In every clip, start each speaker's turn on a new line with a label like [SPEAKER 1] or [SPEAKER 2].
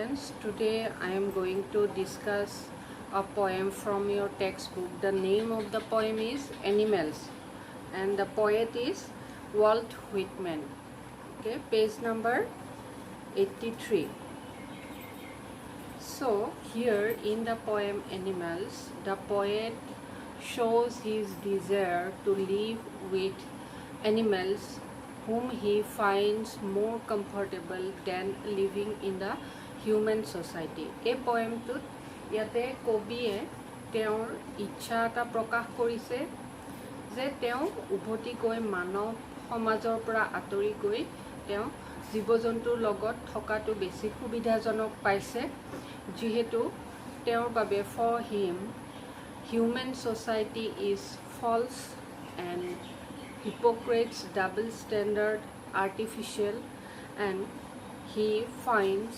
[SPEAKER 1] students, today I am going to discuss a poem from your textbook. The name of the poem is Animals and the poet is Walt Whitman. Okay, page number 83. So here in the poem Animals, the poet shows his desire to live with animals whom he finds more comfortable than living in the human society. এই poemটোত ইয়াতে কবিয়ে তেওঁৰ ইচ্ছা এটা প্ৰকাশ কৰিছে যে তেওঁ উভতি গৈ মানৱ সমাজৰ পৰা আঁতৰি গৈ তেওঁ জীৱ-জন্তুৰ লগত থকাটো বেছি সুবিধাজনক পাইছে যিহেতু তেওঁৰ বাবে for him human society is false and hypocrites, double standard, artificial, and he finds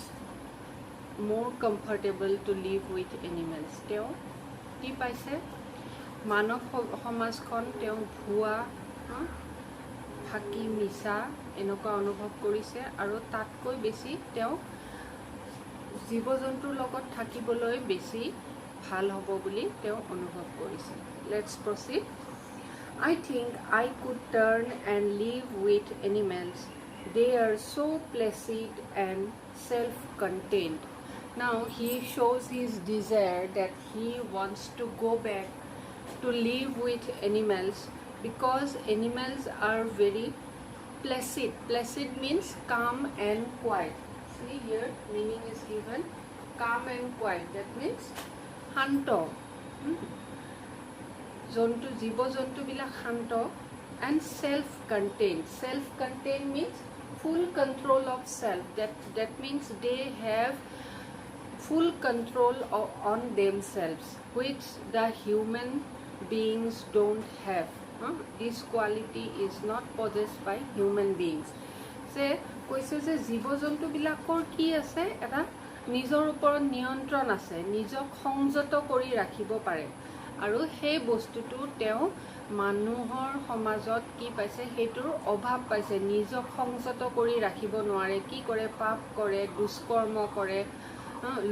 [SPEAKER 1] more comfortable to live with animals. তেওঁ কি পাইছে মানৱ সমাজখন তেওঁ ভুৱা ফাঁকি মিছা এনেকুৱা অনুভৱ কৰিছে আৰু তাতকৈ বেছি তেওঁ জীৱ-জন্তুৰ লগত থাকিবলৈ বেছি ভাল হ'ব বুলি তেওঁ অনুভৱ কৰিছে. Let's proceed. I think I could turn and live with animals. They are so placid and self-contained. Now he shows his desire that he wants to go back to live with animals because animals are very placid. Placid means calm and quiet. See here, meaning is given calm and quiet. That means শান্ত. জন্তু জীৱ-জন্তুবিলাক শান্ত and self-contained. Self-contained means full control of self. That means they have full control on themselves, which the human beings don't have. This quality is not possessed by human beings. যে কৈছে যে জীৱ-জন্তুবিলাকৰ কি আছে এটা নিজৰ ওপৰত নিয়ন্ত্ৰণ আছে, নিজক সংযত কৰি ৰাখিব পাৰে আৰু সেই বস্তুটো তেওঁ মানুহৰ সমাজত কি পাইছে সেইটোৰ অভাৱ পাইছে. নিজক সংযত কৰি ৰাখিব নোৱাৰে, কি কৰে পাপ কৰে, দুষ্কৰ্ম কৰে,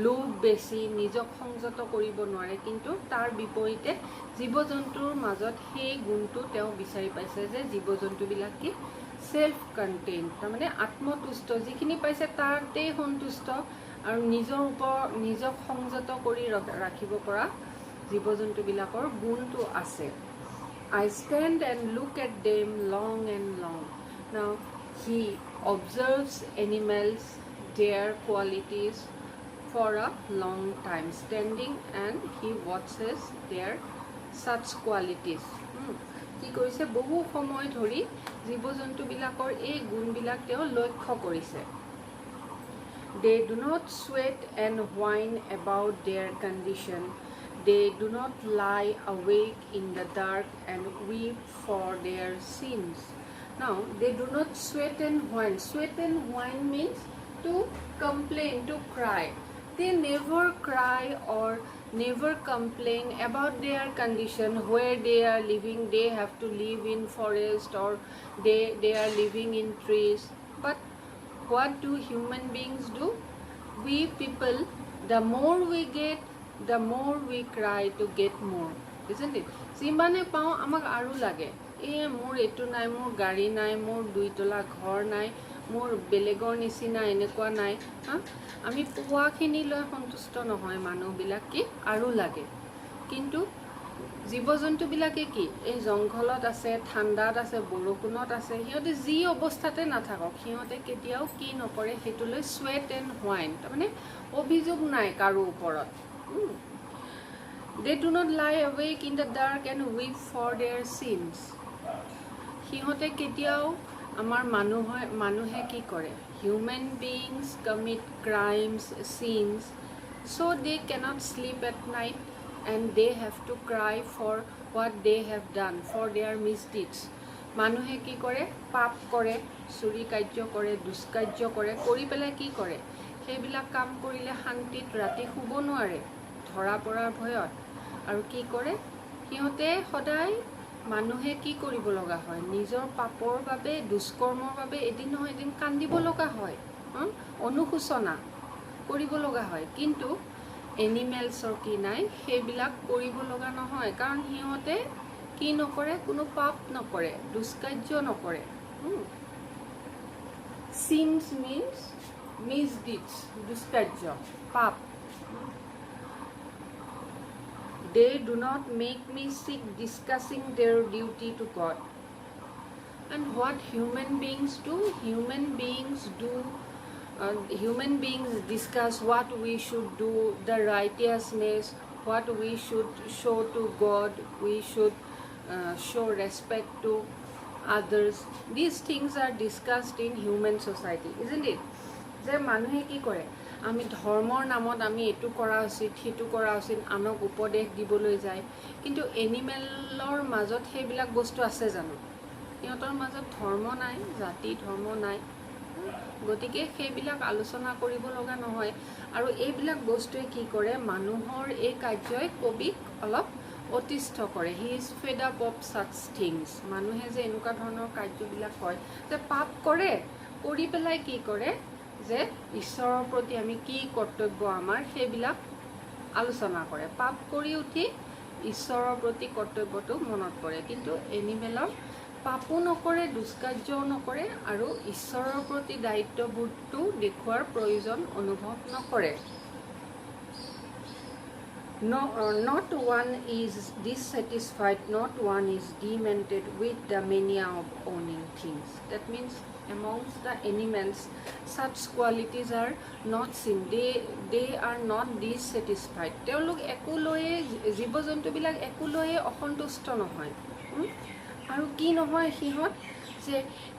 [SPEAKER 1] লোভ বেছি, নিজক সংযত কৰিব নোৱাৰে. কিন্তু তাৰ বিপৰীতে জীৱ-জন্তুৰ মাজত সেই গুণটো তেওঁ বিচাৰি পাইছে যে জীৱ-জন্তুবিলাক কি সেলফ কণ্টেইন, তাৰমানে আত্মতুষ্ট, যিখিনি পাইছে তাতেই সন্তুষ্ট আৰু নিজৰ ওপৰত নিজক সংযত কৰি ৰাখিব পৰা জীৱ-জন্তুবিলাকৰ গুণটো আছে. I stand and look at them long and long. Now he observes animals, their qualities for a long time, standing and he watches their such qualities. কি কৰিছে বহু সময় ধৰি জীৱ-জন্তুবিলাকৰ এই গুণবিলাক তেওঁ লক্ষ্য কৰিছে. They do not sweat and whine about their condition. They do not lie awake in the dark and weep for their sins. Now, they do not sweat and whine. Sweat and whine means to complain, to cry. They never cry or never complain about their condition, where they are living. They have to live in forest or they are living in trees. But what do human beings do? We people, the more we get, the more we cry to get more, isn't it? যিমানে পাওঁ আমাক আৰু লাগে, মোৰ এইটো নাই, মোৰ গাড়ী নাই, মোৰ দুইতলা ঘৰ নাই, মোৰ বেলেগৰ নিচিনা এনেকুৱা নাই. আমি পোৱাখিনি লৈ সন্তুষ্ট নহয় মানুহবিলাক, কি আৰু লাগে. কিন্তু জীৱ-জন্তুবিলাকে কি এই জংঘলত আছে, ঠাণ্ডাত আছে, বৰষুণত আছে, সিহঁতে যি অৱস্থাতে নাথাকক সিহঁতে কেতিয়াও কি নকৰে সেইটোলৈ sweat and whine, তাৰমানে অভিযোগ নাই কাৰো ওপৰত. They do not lie awake in the dark and weep for their sins. সিহঁতে কেতিয়াও আমাৰ মানুহে কি কৰে human beings commit crimes, sins, so they cannot sleep at night and they have to cry for what they have done, for their misdeeds. মানুহে কি কৰে পাপ কৰে, চুৰি কাৰ্য কৰে, দুষ্কাৰ্য কৰে, কৰি পেলাই কি কৰে সেইবিলাক কাম কৰিলে শান্তিত ৰাতি শুব নোৱাৰে ধৰা পৰাৰ ভয়ত. আৰু কি কৰে সিহঁতে সদায় মানুহে কি কৰিব লগা হয় নিজৰ পাপৰ বাবে, দুষ্কৰ্মৰ বাবে এদিন নহয় এদিন কান্দিব লগা হয়, অনুশোচনা. কৰিব লগা হয় কিন্তু এনিমেলছৰ কি নাই সেইবিলাক কৰিব লগা নহয় কাৰণ সিহঁতে কি নকৰে কোনো পাপ নকৰে দুষ্কাৰ্য নকৰে sins means misdeeds দুষ্কাৰ্য পাপ they do not make me sick discussing their duty to God and what human beings do human beings discuss what we should do the righteousness what we should show to God we should show respect to others these things are discussed in human society isn't it যে মানুহে কি কৰে আমি ধৰ্মৰ নামত আমি এটো কৰা উচিত হিতু কৰা উচিত আনক উপদেশ দিবলৈ যায় কিন্তু এনিমেলৰ মাজত সেইবিলাক বস্তু আছে জানো ইহঁতৰ মাজত ধৰ্ম নাই জাতি ধৰ্ম নাই গতিকে সেইবিলাক আলোচনা কৰিব লগা নহয় আৰু এইবিলাক বস্তুৱে কি কৰে মানুহৰ এই কাৰ্যই কবিক অলপ অতিষ্ঠ কৰে he is fed up of সাচ থিংছ মানুহে যে এনেকুৱা ধৰণৰ কাৰ্যবিলাক কৰে যে পাপ কৰে কৰি পেলাই কি কৰে যে ঈশ্বৰৰ প্ৰতি আমি কি কৰ্তব্য আমাৰ সেইবিলাক আলোচনা কৰে পাপ কৰি উঠি ঈশ্বৰৰ প্ৰতি কৰ্তব্যটো মনত পৰে কিন্তু এনিমেলৰ পাপো নকৰে দুষ্কাৰ্যও নকৰে আৰু ঈশ্বৰৰ প্ৰতি দায়িত্ববোধটো দেখুৱাৰ প্ৰয়োজন অনুভৱ নকৰে not one is dissatisfied not one is demented with the mania of owning things that means amongst the animals such qualities are not seen they are not dissatisfied তেওঁলোক একোলৈয়ে জীৱ জন্তুবিলাক একোলৈয়ে অসন্তুষ্ট নহয় আৰু কি নহয় সিহঁত যে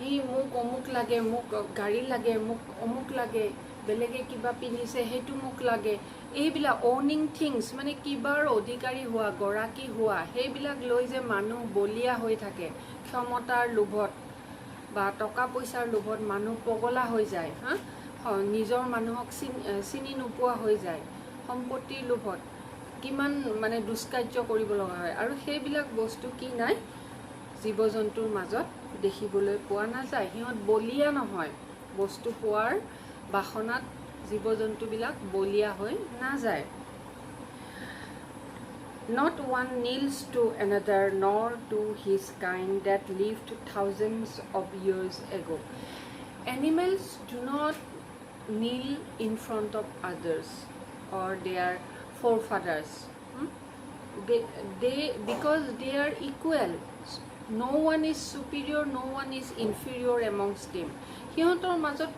[SPEAKER 1] ই মোক অমুক লাগে মোক গাড়ী লাগে মোক অমুক লাগে বেলেগে কিবা পিন্ধিছে সেইটো মোক লাগে এইবিলাক অনিং থিংছ মানে কিবাৰ অধিকাৰী হোৱা গৰাকী হোৱা সেইবিলাক লৈ যে মানুহ বলিয়া হৈ থাকে ক্ষমতাৰ লোভত বা টকা পইচাৰ লোভত মানুহ পগলা হৈ যায় নিজৰ মানুহক চিনি নোপোৱা হৈ যায় সম্পত্তিৰ লোভত কিমান মানে দুষ্কাৰ্য কৰিব লগা হয় আৰু সেইবিলাক বস্তু কি নাই জীৱ জন্তুৰ মাজত দেখিবলৈ পোৱা নাযায় সিহঁত বলিয়া নহয় বস্তু পোৱাৰ বাসনাত জীৱ জন্তুবিলাক বলিয়া হৈ নাযায় Not one kneels to another nor to his kind that lived thousands of years ago. Animals do not kneel in front of others or their forefathers. Because they are equal. No one is superior, no one is inferior amongst them. সিহঁতৰ মাজত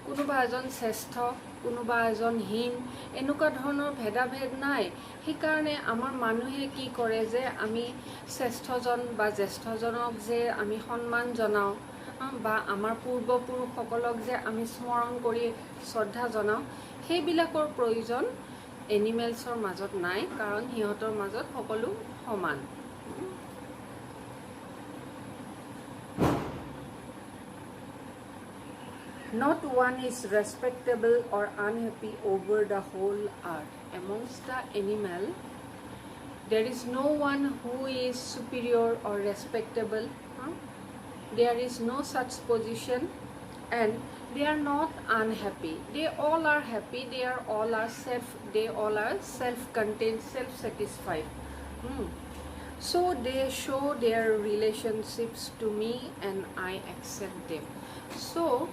[SPEAKER 1] কোনোবা এজন শ্ৰেষ্ঠ কোনোবা এজন হীন এনেকুৱা ধৰণৰ ভেদাভেদ নাই সেইকাৰণে আমাৰ মানুহে কি কৰে যে আমি শ্ৰেষ্ঠজন বা জ্যেষ্ঠজনক যে আমি সন্মান জনাওঁ বা আমাৰ পূৰ্বপুৰুষসকলক যে আমি স্মৰণ কৰি শ্ৰদ্ধা জনাওঁ সেইবিলাকৰ প্ৰয়োজন এনিমেলছৰ মাজত নাই কাৰণ সিহঁতৰ মাজত সকলো সমান Not one is respectable or unhappy over the whole earth. Amongst the animal, there is no one who is superior or respectable. There is no such position and they are not unhappy. They all are happy. They all are self-contained, self-satisfied. So they show their relationships to me and I accept them. So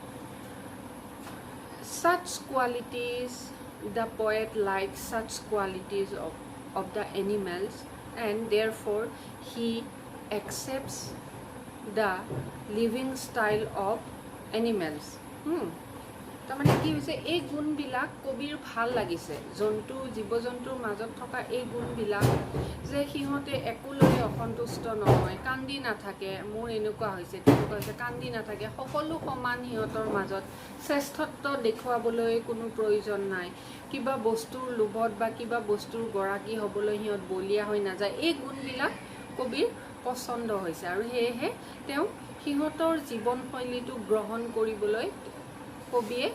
[SPEAKER 1] such qualities, the poet likes such qualities of the animals and therefore he accepts the living style of animals. তাৰমানে কি হৈছে এই গুণবিলাক কবিৰ ভাল লাগিছে জন্তু জীৱ জন্তুৰ মাজত থকা এই গুণবিলাক যে সিহঁতে একোলৈ অসন্তুষ্ট নহয় কান্দি নাথাকে মোৰ এনেকুৱা হৈছে তেনেকুৱা হৈছে কান্দি নাথাকে সকলো সমান সিহঁতৰ মাজত শ্ৰেষ্ঠত্ব দেখুৱাবলৈ কোনো প্ৰয়োজন নাই কিবা বস্তুৰ লোভত বা কিবা বস্তুৰ গৰাকী হ'বলৈ সিহঁত বলিয়া হৈ নাযায় এই গুণবিলাক কবিৰ পছন্দ হৈছে আৰু সেয়েহে তেওঁ সিহঁতৰ জীৱনশৈলীটো গ্ৰহণ কৰিবলৈ কবিয়ে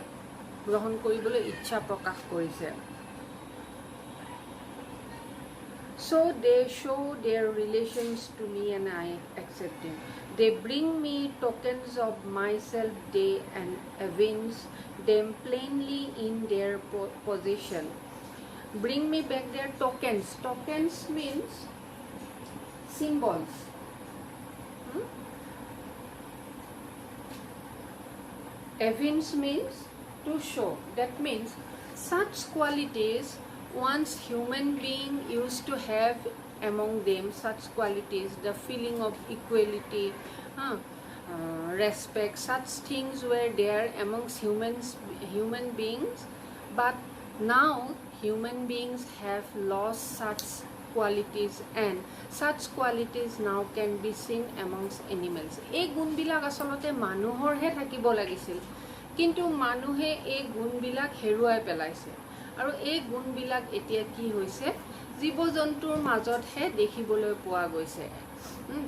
[SPEAKER 1] গ্ৰহণ কৰিবলৈ ইচ্ছা প্ৰকাশ কৰিছে So they show their relations to me and I accept them. They bring me tokens of myself day and avenge them plainly in their possession. Bring me back their tokens. Tokens means symbols. Evince means to show. That means such qualities once human being used to have among them, such qualities, the feeling of equality, respect, such things were there amongst human beings, but now human beings have lost such qualities, and such qualities now can be seen amongst animals. এই গুণবিলাক আসলতে মানুহৰহে থাকিব লাগিছিল, কিন্তু মানুহে এই গুণবিলাক হেৰুৱাই পেলাইছে, আৰু এই গুণবিলাক এতিয়া কি হৈছে জীৱ জন্তুৰ মাজতহে দেখিবলৈ পোৱা গৈছে।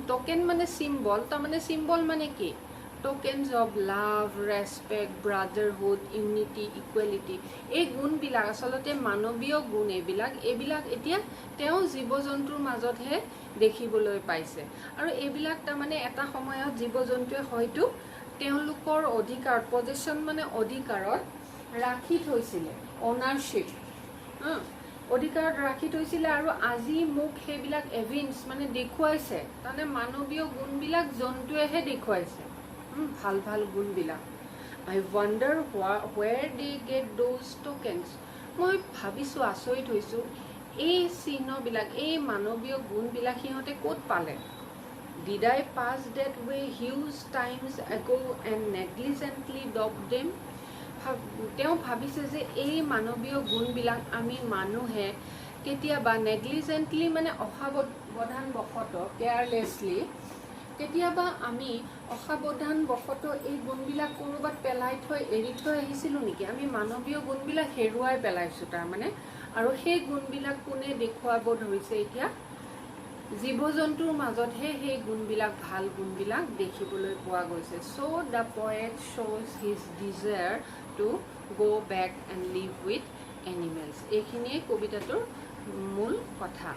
[SPEAKER 1] টোকেন মানে চিম্বল, তাৰমানে চিম্বল মানে কি? Tokens of love, respect, brotherhood, unity, equality. এই গুণবিলাক আচলতে মানৱীয় গুণ, এইবিলাক এতিয়া তেওঁ জীৱ জন্তুৰ মাজতহে দেখিবলৈ পাইছে, আৰু এইবিলাক তাৰমানে এটা সময়ত জীৱ জন্তুৱে হয়তো তেওঁলোকৰ অধিকাৰ, পজেশ্যন মানে অধিকাৰত ৰাখি থৈছিলে, অনাৰশ্বিপ অধিকাৰত ৰাখি থৈছিলে, আৰু আজি মোক সেইবিলাক এভিন্স মানে দেখুৱাইছে, তাৰমানে মানৱীয় গুণবিলাক জন্তুৱেহে দেখুৱাইছে, ভাল ভাল গুণবিলাক। I wonder where they get those tokens. মই ভাবিছোঁ, আচৰিত হৈছোঁ, এই চিহ্নবিলাক, এই মানৱীয় গুণবিলাক সিহঁতে ক'ত পালে? Did I pass that way huge times ago and negligently adopt them? তেওঁ ভাবিছে যে এই মানৱীয় গুণবিলাক আমি মানুহে কেতিয়াবা নেগলিজেণ্টলি মানে অসাৱধানবশতঃ, কেয়াৰলেছলি, কেতিয়াবা আমি অসাৱধানবশতঃ এই গুণবিলাক ক'ৰবাত পেলাই থৈ এৰি থৈ আহিছিলোঁ নেকি? আমি মানৱীয় গুণবিলাক হেৰুৱাই পেলাইছোঁ তাৰমানে, আৰু সেই গুণবিলাক কোনে দেখুৱাব ধৰিছে? এতিয়া জীৱ জন্তুৰ মাজতহে সেই গুণবিলাক, ভাল গুণবিলাক দেখিবলৈ পোৱা গৈছে। So the poet shows his desire to go back and live with animals. এইখিনিয়ে কবিতাটোৰ মূল কথা।